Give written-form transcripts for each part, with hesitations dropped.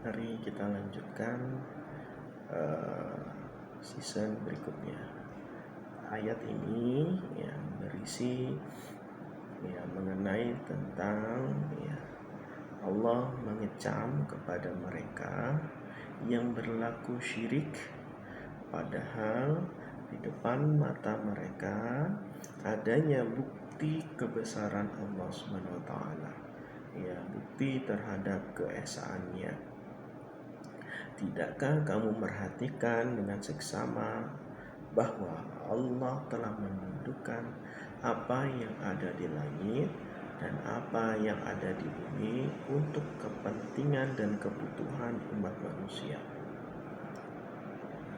Mari kita lanjutkan season berikutnya. Ayat ini berisi mengenai tentang Allah mengecam kepada mereka yang berlaku syirik, padahal di depan mata mereka adanya bukti kebesaran Allah Subhanahu wa taala. Bukti terhadap keesaannya. Tidakkah kamu perhatikan dengan seksama bahwa Allah telah menundukkan apa yang ada di langit dan apa yang ada di bumi untuk kepentingan dan kebutuhan umat manusia.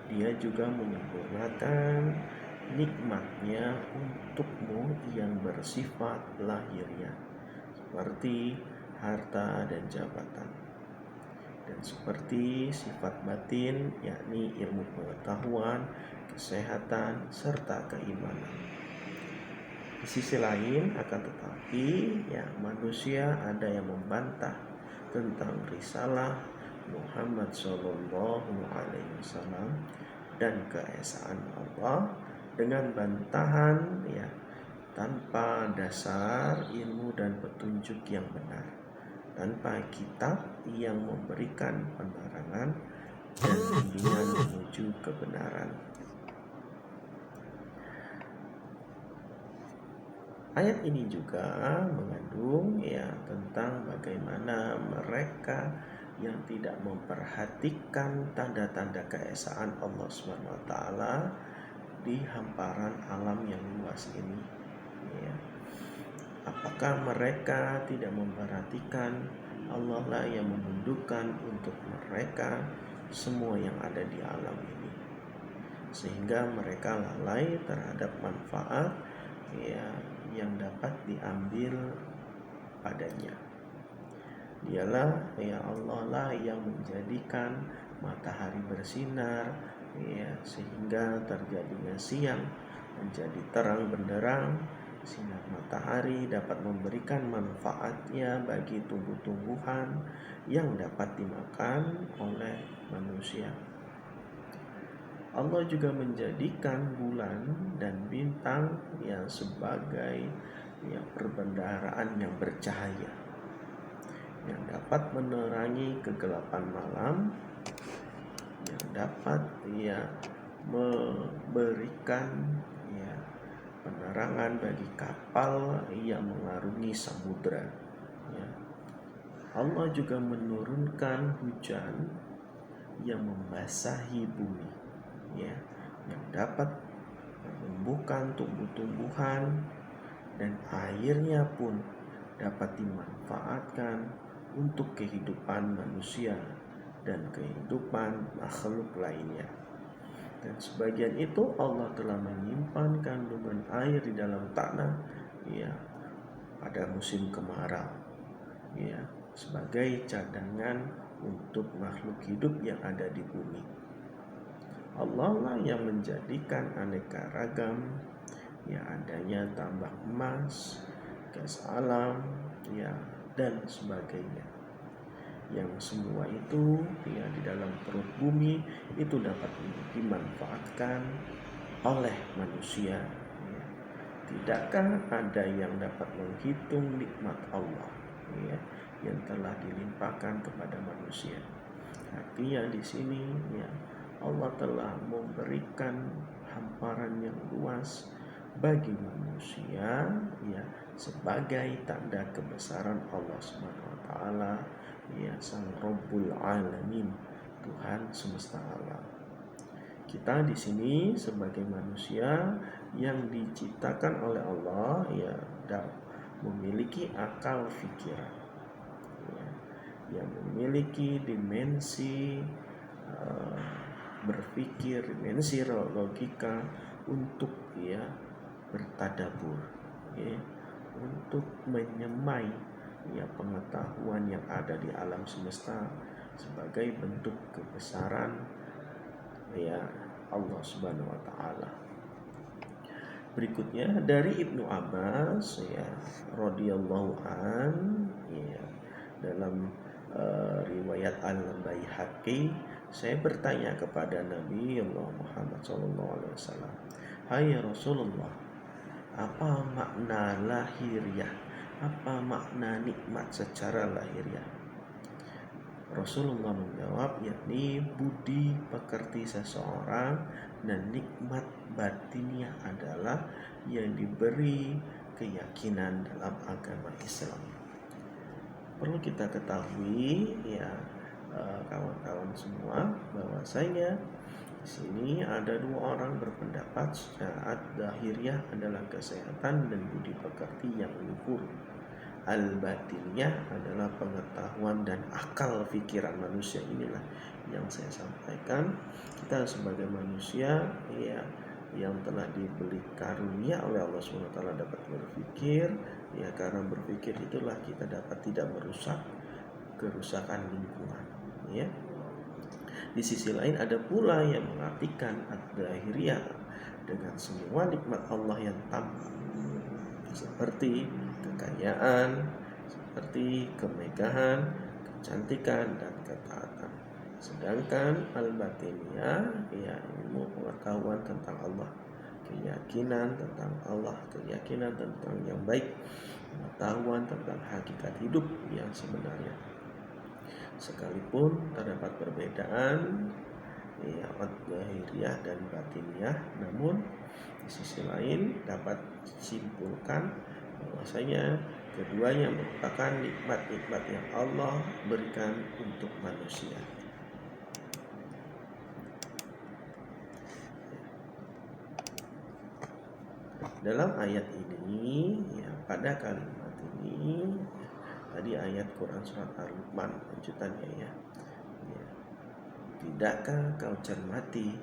Dia juga menyempurnakan nikmatnya untukmu yang bersifat lahiriah, seperti harta dan jabatan, dan seperti sifat batin, yakni ilmu pengetahuan, kesehatan, serta keimanan. Di sisi lain, akan tetapi manusia ada yang membantah tentang risalah Muhammad SAW dan keesaan Allah dengan bantahan tanpa dasar ilmu dan petunjuk yang benar, tanpa kitab yang memberikan penerangan dan bimbingan menuju kebenaran. Ayat ini juga mengandung tentang bagaimana mereka yang tidak memperhatikan tanda-tanda keesaan Allah SWT di hamparan alam yang luas ini. Apakah mereka tidak memperhatikan Allah lah yang menundukkan untuk mereka semua yang ada di alam ini, sehingga mereka lalai terhadap manfaat yang dapat diambil padanya. Dialah Allah lah yang menjadikan matahari bersinar sehingga terjadinya siang menjadi terang benderang. Sinar matahari dapat memberikan manfaatnya bagi tumbuh-tumbuhan yang dapat dimakan oleh manusia. Allah juga menjadikan bulan dan bintang sebagai perbendaharaan yang bercahaya, yang dapat menerangi kegelapan malam, yang dapat memberikan penerangan bagi kapal yang mengarungi samudra. Allah juga menurunkan hujan yang membasahi bumi, yang dapat menumbuhkan tumbuh-tumbuhan, dan airnya pun dapat dimanfaatkan untuk kehidupan manusia dan kehidupan makhluk lainnya. Dan sebagian itu Allah telah menyimpan kandungan air di dalam tanah pada musim kemarau sebagai cadangan untuk makhluk hidup yang ada di bumi. Allah lah yang menjadikan aneka ragam adanya tambang emas, gas alam dan sebagainya, yang semua itu di dalam perut bumi itu dapat dimanfaatkan oleh manusia. Tidakkah ada yang dapat menghitung nikmat Allah yang telah dilimpahkan kepada manusia? Artinya di sini Allah telah memberikan hamparan yang luas bagi manusia sebagai tanda kebesaran Allah Subhanahu wa taala, Sang Rabbul Alamin, Tuhan semesta alam. Kita di sini sebagai manusia yang diciptakan oleh Allah memiliki akal pikiran, yang memiliki dimensi berpikir, dimensi logika untuk bertadabur, untuk menyemai pengetahuan yang ada di alam semesta sebagai bentuk kebesaran Allah Subhanahu wa taala. Berikutnya dari Ibnu Abbas radhiyallahu an dalam riwayat Al-Baihaqi, saya bertanya kepada Nabi Allah Muhammad SAW, "Hai Rasulullah, apa makna lahiriah? Apa makna nikmat secara lahiriah?" Rasulullah menjawab, yakni budi pekerti seseorang, dan nikmat batiniah adalah yang diberi keyakinan dalam agama Islam. Perlu kita ketahui ya kawan-kawan semua, bahwasanya di sini ada dua orang berpendapat saat lahiriah adalah kesehatan dan budi pekerti yang luhur. Al-batiniyah adalah pengetahuan dan akal pikiran manusia. Inilah yang saya sampaikan. Kita sebagai manusia ya yang telah diberi karunia oleh Allah SWT dapat berpikir, ya karena berpikir itulah kita dapat tidak merusak kerusakan lingkungan ya. Di sisi lain ada pula yang mengartikan ad-dahiriyah dengan semua nikmat Allah yang tampak, seperti kekayaan, seperti kemegahan, kecantikan, dan ketaatan. Sedangkan al-batiniyah ya ilmu pengetahuan tentang Allah, keyakinan tentang Allah, keyakinan tentang yang baik, pengetahuan tentang hakikat hidup yang sebenarnya. Sekalipun terdapat perbedaan ya ad-dahiriyah dan batiniyah, namun di sisi lain dapat disimpulkan bahwasanya keduanya merupakan nikmat-nikmat yang Allah berikan untuk manusia. Dalam ayat ini ya, pada kalimat ini tadi ayat Quran surat Ar-Luqman lanjutannya ya. Tidakkah kau cermati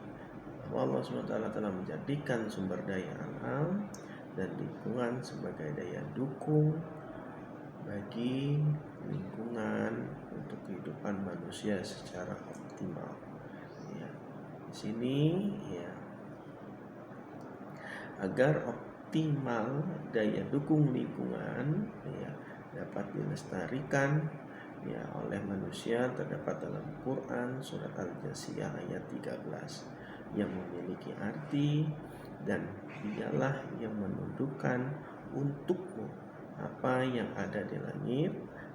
bahwa Allah SWT telah menjadikan sumber daya alam dan lingkungan sebagai daya dukung bagi lingkungan untuk kehidupan manusia secara optimal. Ya, di sini ya agar optimal daya dukung lingkungan ya dapat dilestarikan ya oleh manusia, terdapat dalam Quran surat Al-Jasiyah ayat 13 yang memiliki arti, dan dialah yang menundukkan untukmu apa yang ada di langit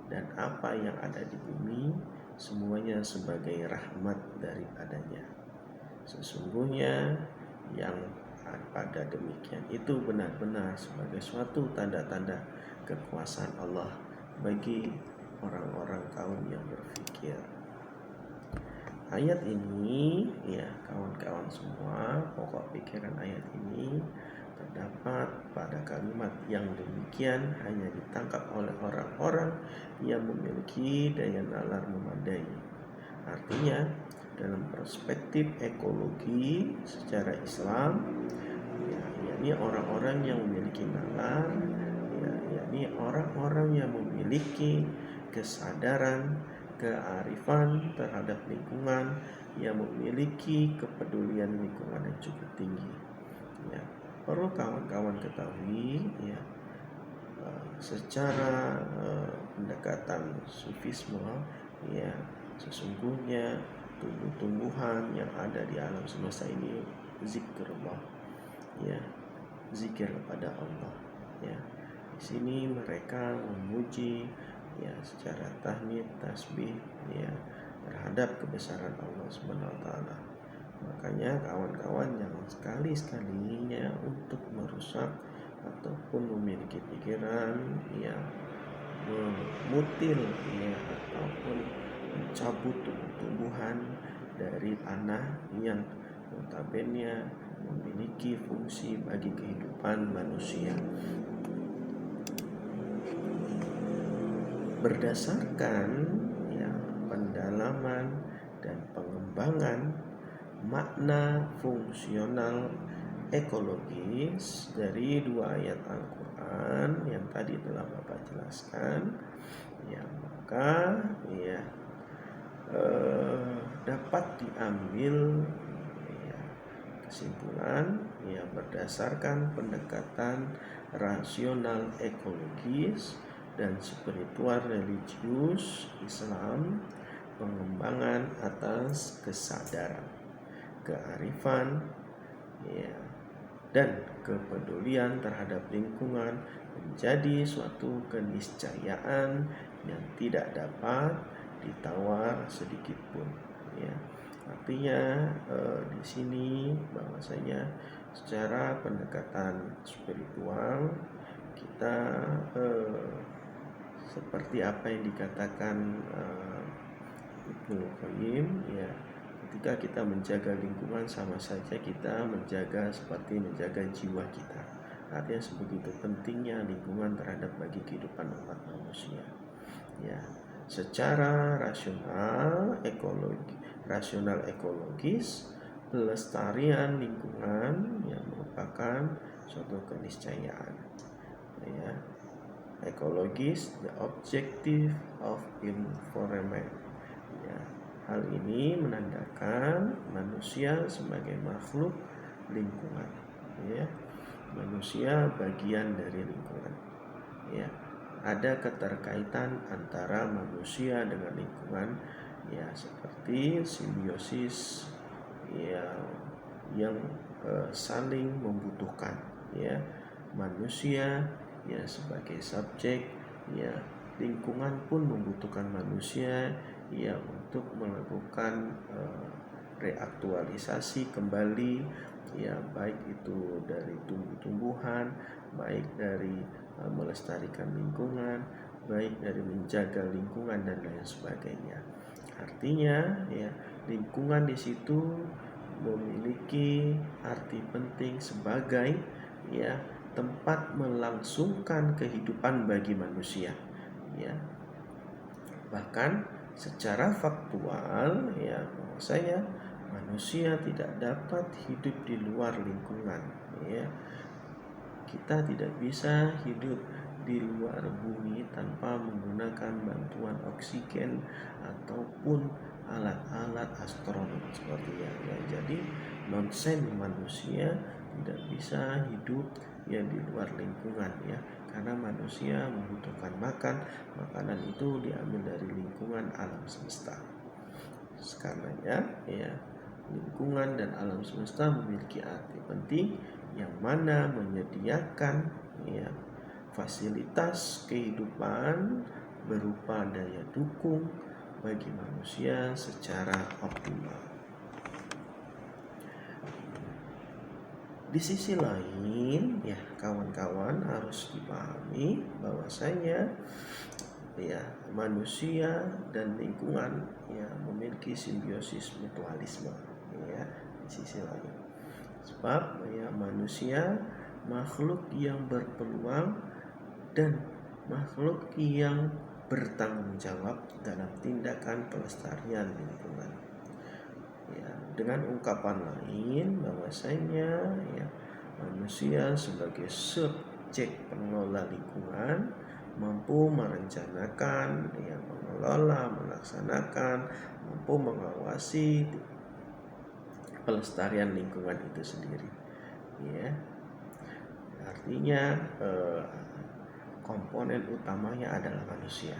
dan apa yang ada di bumi, semuanya sebagai rahmat daripadanya. Sesungguhnya yang pada demikian itu benar-benar sebagai suatu tanda-tanda kekuasaan Allah bagi orang-orang kaum yang berfikir. Ayat ini ya kawan-kawan semua, pokok pikiran ayat ini terdapat pada kalimat yang demikian hanya ditangkap oleh orang-orang yang memiliki daya nalar memadai. Artinya dalam perspektif ekologi secara Islam ya, yakni orang-orang yang memiliki nalar ya, yakni orang-orang yang memiliki kesadaran, kearifan terhadap lingkungan, yang memiliki kepedulian lingkungan yang cukup tinggi ya. Perlu kawan-kawan ketahui ya, secara pendekatan sufisme ya, sesungguhnya tumbuh-tumbuhan yang ada di alam semesta ini zikrullah ya, zikir kepada Allah ya. Di sini mereka memuji ya secara tahmid, tasbih ya terhadap kebesaran Allah Subhanahu wa taala. Makanya kawan-kawan jangan sekali-sekalinya untuk merusak ataupun memiliki pikiran yang memutil ya ataupun mencabut tumbuh-tumbuhan dari tanah yang notabene memiliki fungsi bagi kehidupan manusia. Berdasarkan ya pendalaman dan pengembangan makna fungsional ekologis dari dua ayat Al-Quran yang tadi telah Bapak jelaskan ya, maka ya dapat diambil ya, kesimpulan ya berdasarkan pendekatan rasional ekologis dan spiritual religius Islam, pengembangan atas kesadaran, kearifan, ya, dan kepedulian terhadap lingkungan menjadi suatu keniscayaan yang tidak dapat ditawar sedikit pun. Ya, artinya di sini bahwasanya secara pendekatan spiritual kita seperti apa yang dikatakan Ibnu Qayyim, ya, ketika kita menjaga lingkungan sama saja kita menjaga seperti menjaga jiwa kita. Artinya sebegitu pentingnya lingkungan terhadap bagi kehidupan umat manusia. Ya, secara rasional ekologis, pelestarian lingkungan yang merupakan suatu keniscayaan. Ya, ekologis, the objective of environment. Ya, hal ini menandakan manusia sebagai makhluk lingkungan. Ya, manusia bagian dari lingkungan. Ya, ada keterkaitan antara manusia dengan lingkungan, ya, seperti simbiosis, ya, yang saling membutuhkan. Ya, manusia, ya, sebagai subjek, ya, lingkungan pun membutuhkan manusia, ya, untuk melakukan reaktualisasi kembali, ya, baik itu dari tumbuh-tumbuhan, baik dari melestarikan lingkungan, baik dari menjaga lingkungan dan lain sebagainya. Artinya, ya, lingkungan di situ memiliki arti penting sebagai, ya, tempat melangsungkan kehidupan bagi manusia. Ya, bahkan secara faktual, ya, bahwasanya manusia tidak dapat hidup di luar lingkungan. Ya, kita tidak bisa hidup di luar bumi tanpa menggunakan bantuan oksigen ataupun alat-alat astronomi seperti ya. Jadi nonsen manusia tidak bisa hidup, ya, di luar lingkungan, ya, karena manusia membutuhkan makanan itu diambil dari lingkungan alam semesta. Karenanya, ya, lingkungan dan alam semesta memiliki arti penting yang mana menyediakan, ya, fasilitas kehidupan berupa daya dukung bagi manusia secara optimal. Di sisi lain, ya, kawan-kawan harus dipahami bahwasanya, ya, manusia dan lingkungan, ya, memiliki simbiosis mutualisme, ya, di sisi lain. Sebab, ya, manusia makhluk yang berpeluang dan makhluk yang bertanggung jawab dalam tindakan pelestarian lingkungan. Ya, dengan ungkapan lain bahwasanya, ya, manusia sebagai subjek pengelola lingkungan mampu merencanakan, ya, mengelola, melaksanakan, mampu mengawasi pelestarian lingkungan itu sendiri. Ya, artinya komponen utamanya adalah manusia.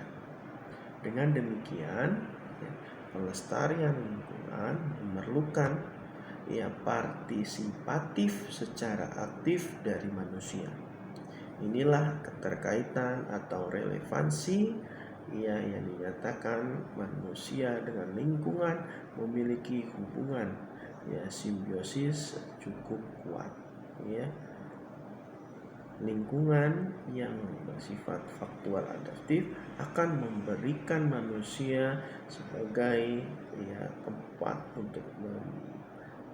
Dengan demikian, ya, pelestarian lingkungan memerlukan, ya, partisipatif secara aktif dari manusia. Inilah keterkaitan atau relevansi, ya, yang dinyatakan manusia dengan lingkungan memiliki hubungan, ya, simbiosis cukup kuat. Ya, lingkungan yang bersifat faktual adaptif akan memberikan manusia sebagai, ya, tempat untuk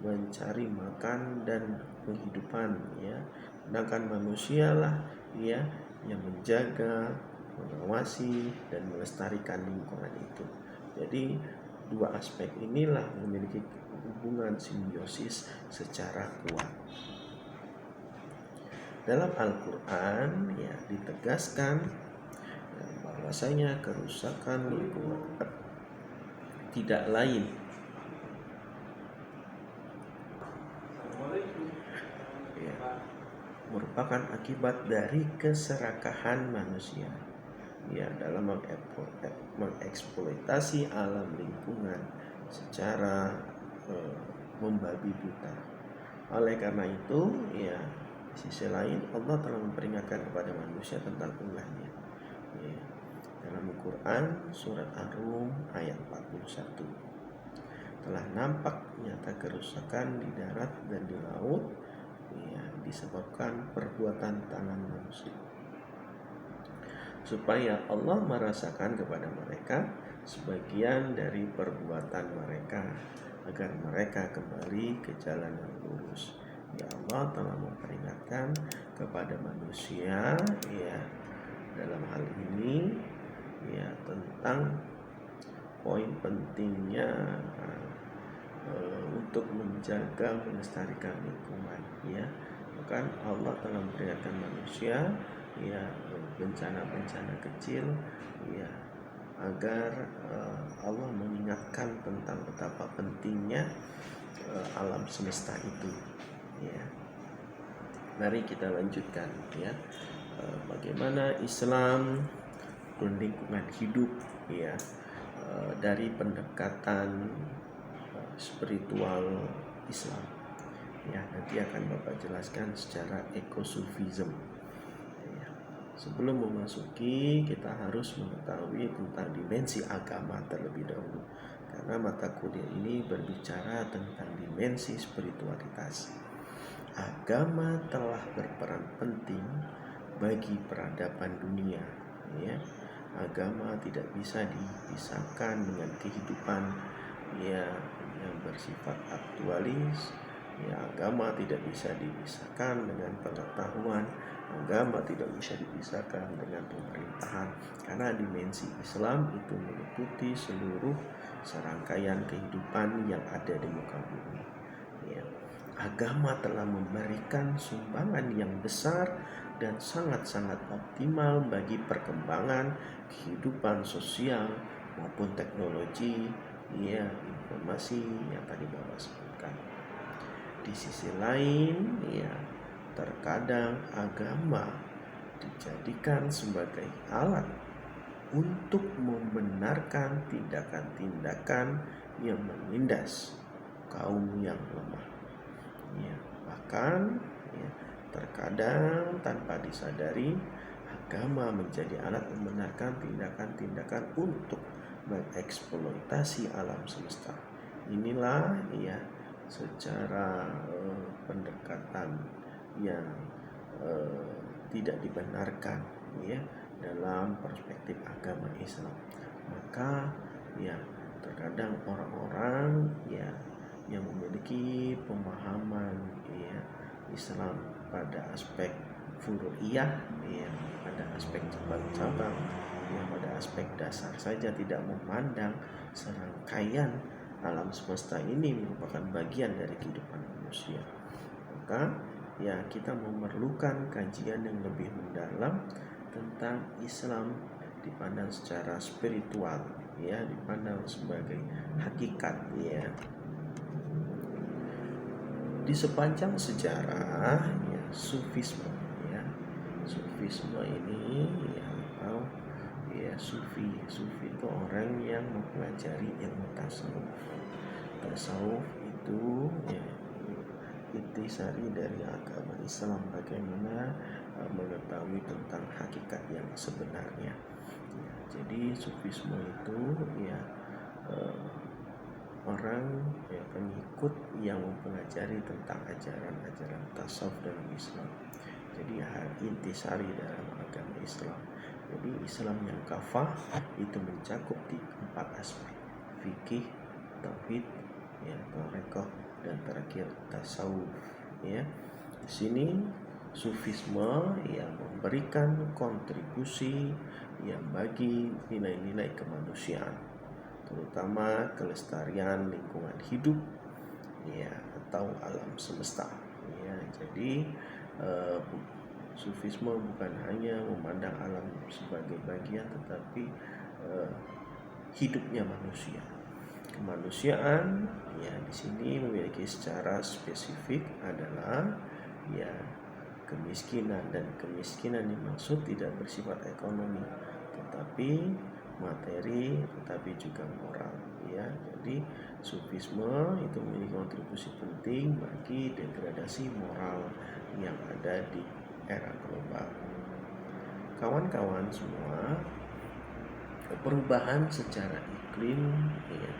mencari makan dan kehidupan, ya. Sedangkan manusia lah, ya, yang menjaga, mengawasi dan melestarikan lingkungan itu. Jadi dua aspek inilah memiliki hubungan simbiosis secara kuat. Dalam Al-Quran, ya, ditegaskan, ya, bahwasanya kerusakan lingkungan tidak lain, ya, merupakan akibat dari keserakahan manusia. ya dalam mengeksploitasi alam lingkungan secara membabi buta. Oleh karena itu, ya di sisi lain Allah telah memperingatkan kepada manusia tentang ulahnya. Ya, dalam Al-Quran surat Ar-Rum ayat 41, telah nampak nyata kerusakan di darat dan di laut, ya, disebabkan perbuatan tangan manusia, supaya Allah merasakan kepada mereka sebagian dari perbuatan mereka, agar mereka kembali ke jalan yang lurus. Ya, Allah telah memperingatkan kepada manusia, ya, dalam hal ini, ya, tentang poin pentingnya untuk menjaga melestarikan lingkungan, ya. Bahkan Allah telah memperingatkan manusia, ya, bencana-bencana kecil, ya, agar Allah mengingatkan tentang betapa pentingnya alam semesta itu, ya. Mari kita lanjutkan, ya, bagaimana Islam dan lingkungan hidup, ya, dari pendekatan spiritual Islam. Ya, nanti akan Bapak jelaskan secara ekosufism. Ya. Sebelum memasuki, kita harus mengetahui tentang dimensi agama terlebih dahulu, karena mata kuliah ini berbicara tentang dimensi spiritualitas. Agama telah berperan penting bagi peradaban dunia, ya. Agama tidak bisa dipisahkan dengan kehidupan, ya, yang bersifat aktualis. Ya, agama tidak bisa dipisahkan dengan pengetahuan, agama tidak bisa dipisahkan dengan pemerintahan, karena dimensi Islam itu meliputi seluruh serangkaian kehidupan yang ada di muka bumi. Ya. Agama telah memberikan sumbangan yang besar dan sangat-sangat optimal bagi perkembangan kehidupan sosial maupun teknologi, ya, informasi yang tadi Bapak sebutkan. Di sisi lain, ya, terkadang agama dijadikan sebagai alat untuk membenarkan tindakan-tindakan yang menindas kaum yang lemah. Ya, bahkan, ya, terkadang tanpa disadari agama menjadi alat membenarkan tindakan-tindakan untuk mengeksploitasi alam semesta. Inilah, ya, secara pendekatan yang tidak dibenarkan, ya, dalam perspektif agama Islam. Maka, ya, terkadang orang-orang, ya, yang memiliki pemahaman, ya, Islam pada aspek furu'iyah, ya, pada aspek cabang-cabang, ya, pada aspek dasar saja, tidak memandang serangkaian alam semesta ini merupakan bagian dari kehidupan manusia. Maka, ya, kita memerlukan kajian yang lebih mendalam tentang Islam dipandang secara spiritual, ya, dipandang sebagai hakikat, ya. Di sepanjang sejarah, ya, sufisme, ya, sufisme ini, ya, atau, ya, sufi itu orang yang mempelajari ilmu tasawuf. Tasawuf itu, ya, intisari dari agama Islam, bagaimana mengetahui tentang hakikat yang sebenarnya. Ya, jadi sufisme itu, ya, orang, ya, pengikut yang mempelajari tentang ajaran-ajaran tasawuf dalam Islam. Jadi intisari dalam agama Islam. Jadi Islam yang kafah itu mencakup di 4 aspek: fikih, tauhid, ya, tarekat, dan terakhir tasawuf, ya. Di sini sufisme yang memberikan kontribusi yang bagi nilai-nilai kemanusiaan, terutama kelestarian lingkungan hidup, ya, atau alam semesta, ya. Jadi sufisme bukan hanya memandang alam sebagai bagian, tetapi hidupnya manusia. Kemanusiaan, ya, di sini memiliki secara spesifik adalah, ya, kemiskinan, dan kemiskinan dimaksud tidak bersifat ekonomi, tetapi materi, tetapi juga moral, ya. Jadi sufisme itu memiliki kontribusi penting bagi degradasi moral yang ada di era global. Kawan-kawan semua, perubahan secara iklim ya,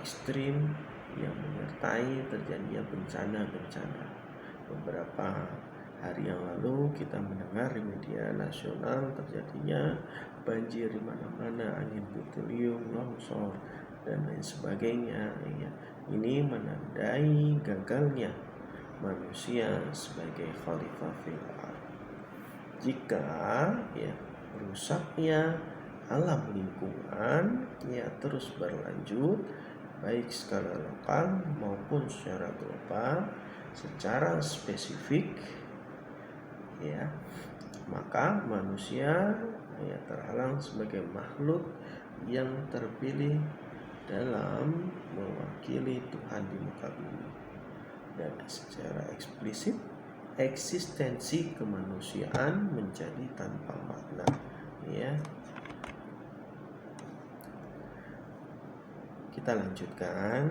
ekstrim yang menyertai terjadinya bencana-bencana. Beberapa hari yang lalu kita mendengar di media nasional terjadinya banjir di mana-mana, angin puting, longsor dan lain sebagainya. Ya, ini menandai gagalnya manusia sebagai khalifah fil ardh. Jika ya rusaknya alam lingkungan ya terus berlanjut, baik skala lokal maupun secara global, secara spesifik ya, maka manusia ya terhalang sebagai makhluk yang terpilih dalam mewakili Tuhan di muka bumi, dan secara eksplisit eksistensi kemanusiaan menjadi tanpa makna ya. Kita lanjutkan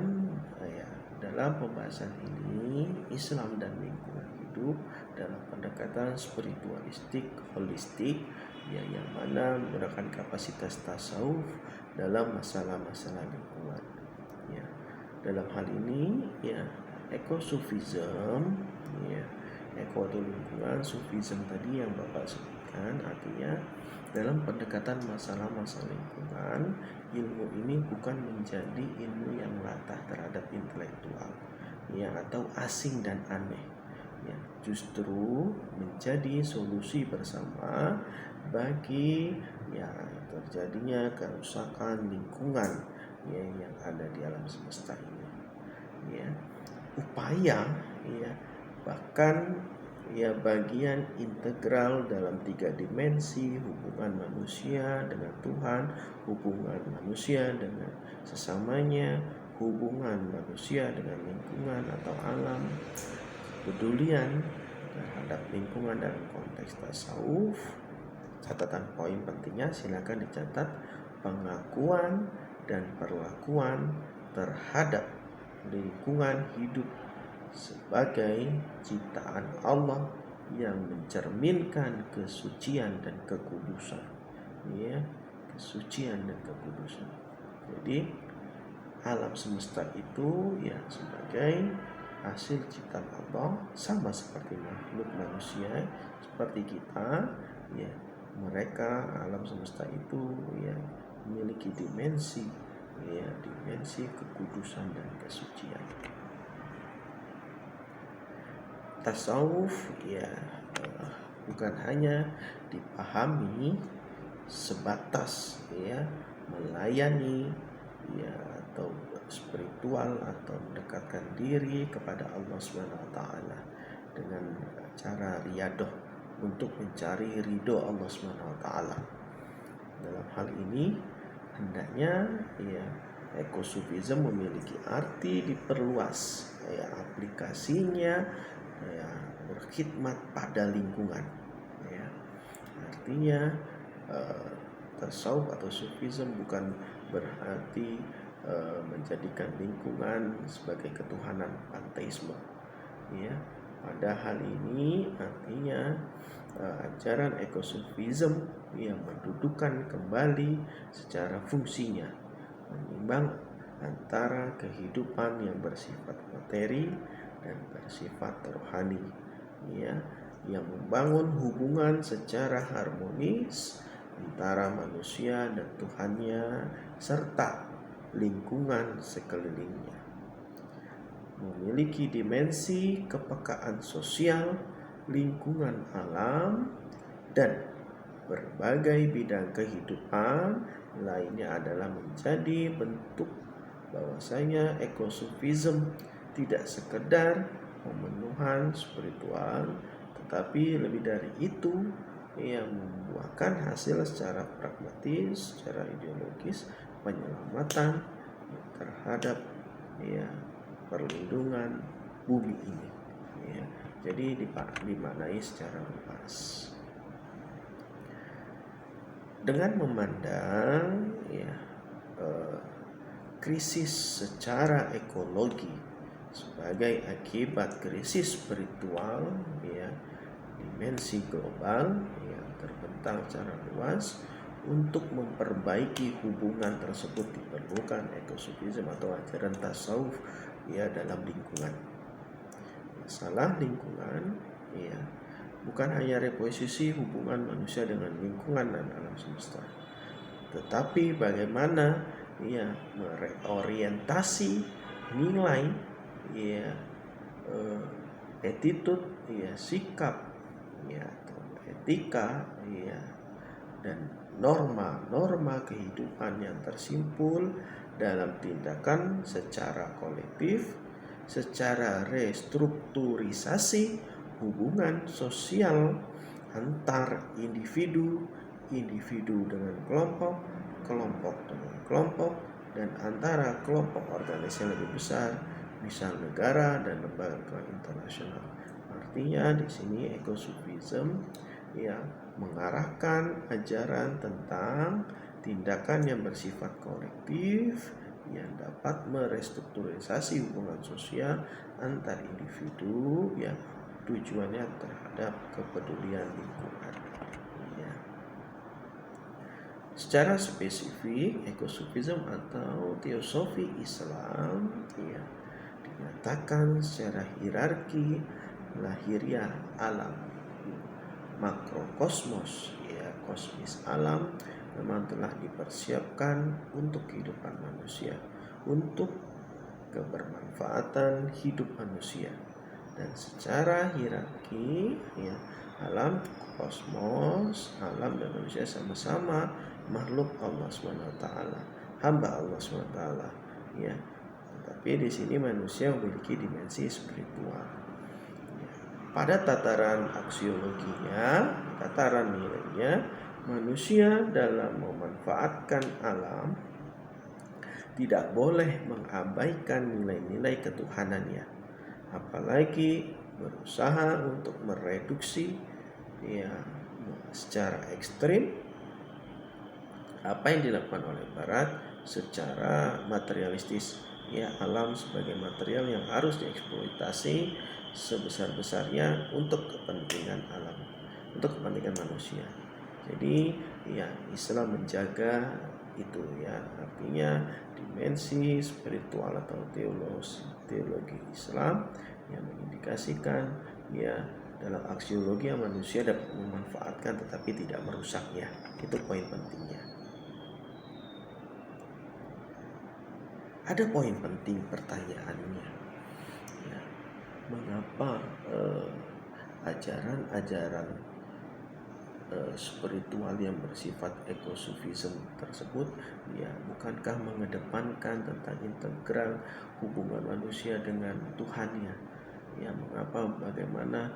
ya. Dalam pembahasan ini, Islam dan lingkungan hidup dalam pendekatan spiritualistik holistik ya, yang mana menggunakan kapasitas tasawuf dalam masalah-masalah lingkungan ya. Dalam hal ini ya, ekosufism ya, eko atau lingkungan, sufism tadi yang Bapak sebutkan, artinya dalam pendekatan masalah-masalah lingkungan, ilmu ini bukan menjadi ilmu yang latah terhadap intelektual ya, atau asing dan aneh ya, justru menjadi solusi bersama bagi ya terjadinya kerusakan lingkungan ya yang ada di alam semesta ini ya. Upaya ya, bahkan ya bagian integral dalam 3 dimensi hubungan manusia dengan Tuhan, hubungan manusia dengan sesamanya, hubungan manusia dengan lingkungan atau alam, kepedulian terhadap lingkungan dalam konteks tasawuf. Catatan poin pentingnya silakan dicatat: pengakuan dan perlakuan terhadap lingkungan hidup sebagai ciptaan Allah yang mencerminkan kesucian dan kekudusan ya, kesucian dan kekudusan. Jadi alam semesta itu ya sebagai hasil ciptaan Allah, sama seperti makhluk manusia seperti kita ya. Mereka alam semesta itu ya memiliki dimensi ya, dimensi kekudusan dan kesucian. Tasawuf ya bukan hanya dipahami sebatas ya melayani ya atau spiritual atau mendekatkan diri kepada Allah SWT dengan cara riyadah untuk mencari ridho Allah SWT. Dalam hal ini hendaknya ya ekosufism memiliki arti diperluas ya, aplikasinya ya berkhidmat pada lingkungan ya. Artinya tasawuf atau sufism bukan berarti menjadikan lingkungan sebagai ketuhanan panteisme ya. Pada hal ini artinya ajaran ekosufism yang mendudukkan kembali secara fungsinya, menimbang antara kehidupan yang bersifat materi dan bersifat rohani ya, yang membangun hubungan secara harmonis antara manusia dan Tuhannya serta lingkungan sekelilingnya, memiliki dimensi kepekaan sosial, lingkungan alam, dan berbagai bidang kehidupan lainnya adalah menjadi bentuk bahwasanya ekosufism tidak sekedar pemenuhan spiritual, tetapi lebih dari itu yang membuahkan hasil secara pragmatis, secara ideologis, penyelamatan terhadap ya perlindungan bumi ini ya. Jadi dimaknai secara luas. Dengan memandang krisis secara ekologi sebagai akibat krisis spiritual dimensi global yang terbentang secara luas, untuk memperbaiki hubungan tersebut diperlukan ekosufisme atau ajaran tasawuf dalam lingkungan. Masalah lingkungan bukan hanya reposisi hubungan manusia dengan lingkungan dan alam semesta, tetapi bagaimana mereorientasi nilai attitude sikap atau etika dan norma-norma kehidupan yang tersimpul dalam tindakan secara kolektif, secara restrukturisasi hubungan sosial antar individu, individu dengan kelompok, kelompok dengan kelompok, dan antara kelompok organisasi yang lebih besar, misal negara dan lembaga internasional. Artinya di sini ekosufisme mengarahkan ajaran tentang tindakan yang bersifat kolektif yang dapat merestrukturisasi hubungan sosial antar individu tujuannya terhadap kepedulian lingkungan. Secara spesifik, ekosufisme atau teosofi Islam dinyatakan secara hierarki lahiriah alam makrokosmos kosmis alam memang telah dipersiapkan untuk kehidupan manusia, untuk kebermanfaatan hidup manusia, dan secara hierarki alam kosmos, alam dan manusia sama-sama makhluk Allah SWT, hamba Allah SWT tetapi di sini manusia memiliki dimensi spiritual. Pada tataran aksiologinya, tataran nilainya, manusia dalam memanfaatkan alam tidak boleh mengabaikan nilai-nilai ketuhanannya, apalagi berusaha untuk mereduksi secara ekstrim apa yang dilakukan oleh Barat secara materialistis, alam sebagai material yang harus dieksploitasi sebesar-besarnya untuk kepentingan alam, untuk kepentingan manusia. Jadi Islam menjaga itu artinya dimensi spiritual atau teologi Islam yang mengindikasikan dalam aksiologi yang manusia dapat memanfaatkan tetapi tidak merusaknya. Itu poin pentingnya. Ada poin penting pertanyaannya, mengapa ajaran-ajaran spiritual yang bersifat ekosufisme tersebut bukankah mengedepankan tentang integral hubungan manusia dengan Tuhannya? Mengapa bagaimana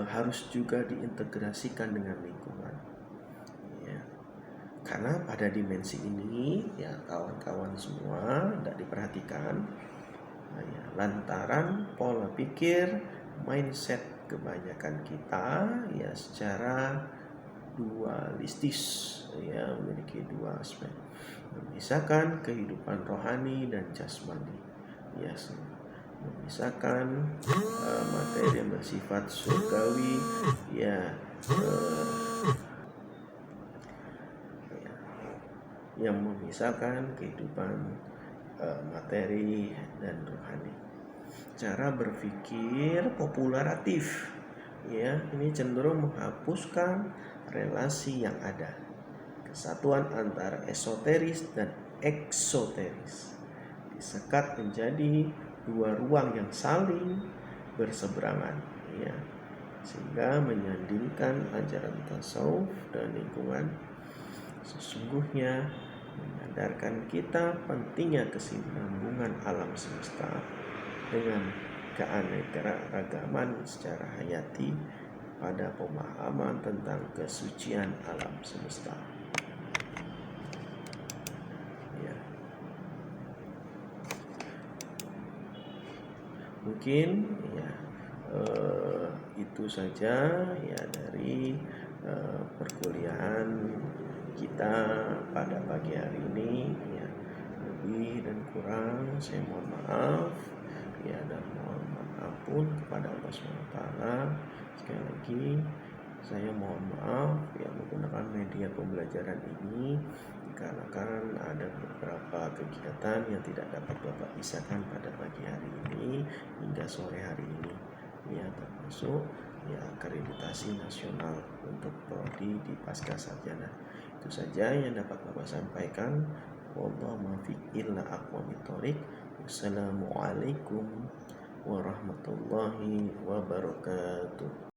harus juga diintegrasikan dengan lingkungan? Karena pada dimensi ini kawan-kawan semua tidak diperhatikan lantaran pola pikir mindset kebanyakan kita secara dualistis memiliki dua aspek, memisahkan kehidupan rohani dan jasmani, memisahkan materi yang bersifat surgawi yang memisahkan kehidupan materi dan rohani. Cara berpikir popularatif ini cenderung menghapuskan relasi yang ada, kesatuan antara esoteris dan eksoteris disekat menjadi dua ruang yang saling berseberangan sehingga menyandingkan ajaran tasawuf dan lingkungan sesungguhnya menyadarkan kita pentingnya kesinambungan alam semesta dengan keanekaragaman secara hayati pada pemahaman tentang kesucian alam semesta. Mungkin itu saja dari perkuliahan kita pada pagi hari ini ya. Lebih dan kurang saya mohon maaf ya, dan mohon ampun kepada Allah SWT. Sekali lagi saya mohon maaf ya menggunakan media pembelajaran ini dikarenakan ada beberapa kegiatan yang tidak dapat Bapak pisahkan pada pagi hari ini hingga sore hari ini ya, termasuk ya akreditasi nasional untuk prodi di pasca sarjana. Itu saja yang dapat Bapak sampaikan. Wallahu muwaffiq ila aqwamit thoriq. Wassalamualaikum warahmatullahi wabarakatuh.